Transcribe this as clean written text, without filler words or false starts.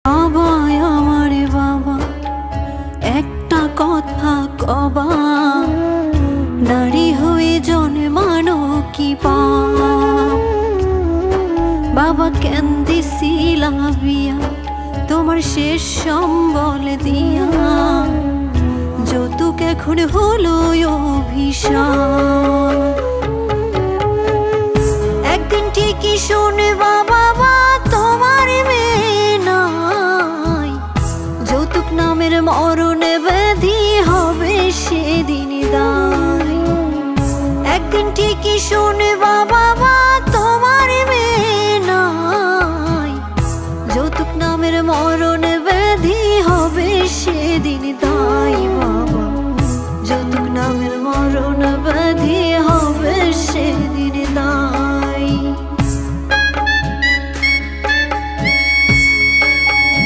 বাবা আমারে বাবা একটা কথা কবা, নারী হয়ে জন্মানো কি পাপ? বাবা কেন দিছিলা বিয়া তোমার শেষ সম্বল দিয়া, যৌতুক এখন হলো অভিশাপ। একদিন ঠিকই শুনবা বাবা তোমার মেয়ে নাই, যৌতুক নামের মরণে ব্যাধি হবে সেদিন দায়। একদিন ঠিকই শুনবা বাবা তোমার মেয়ে নাই, যৌতুক নামের মরণে ব্যাধি হবে সেদিন দায়।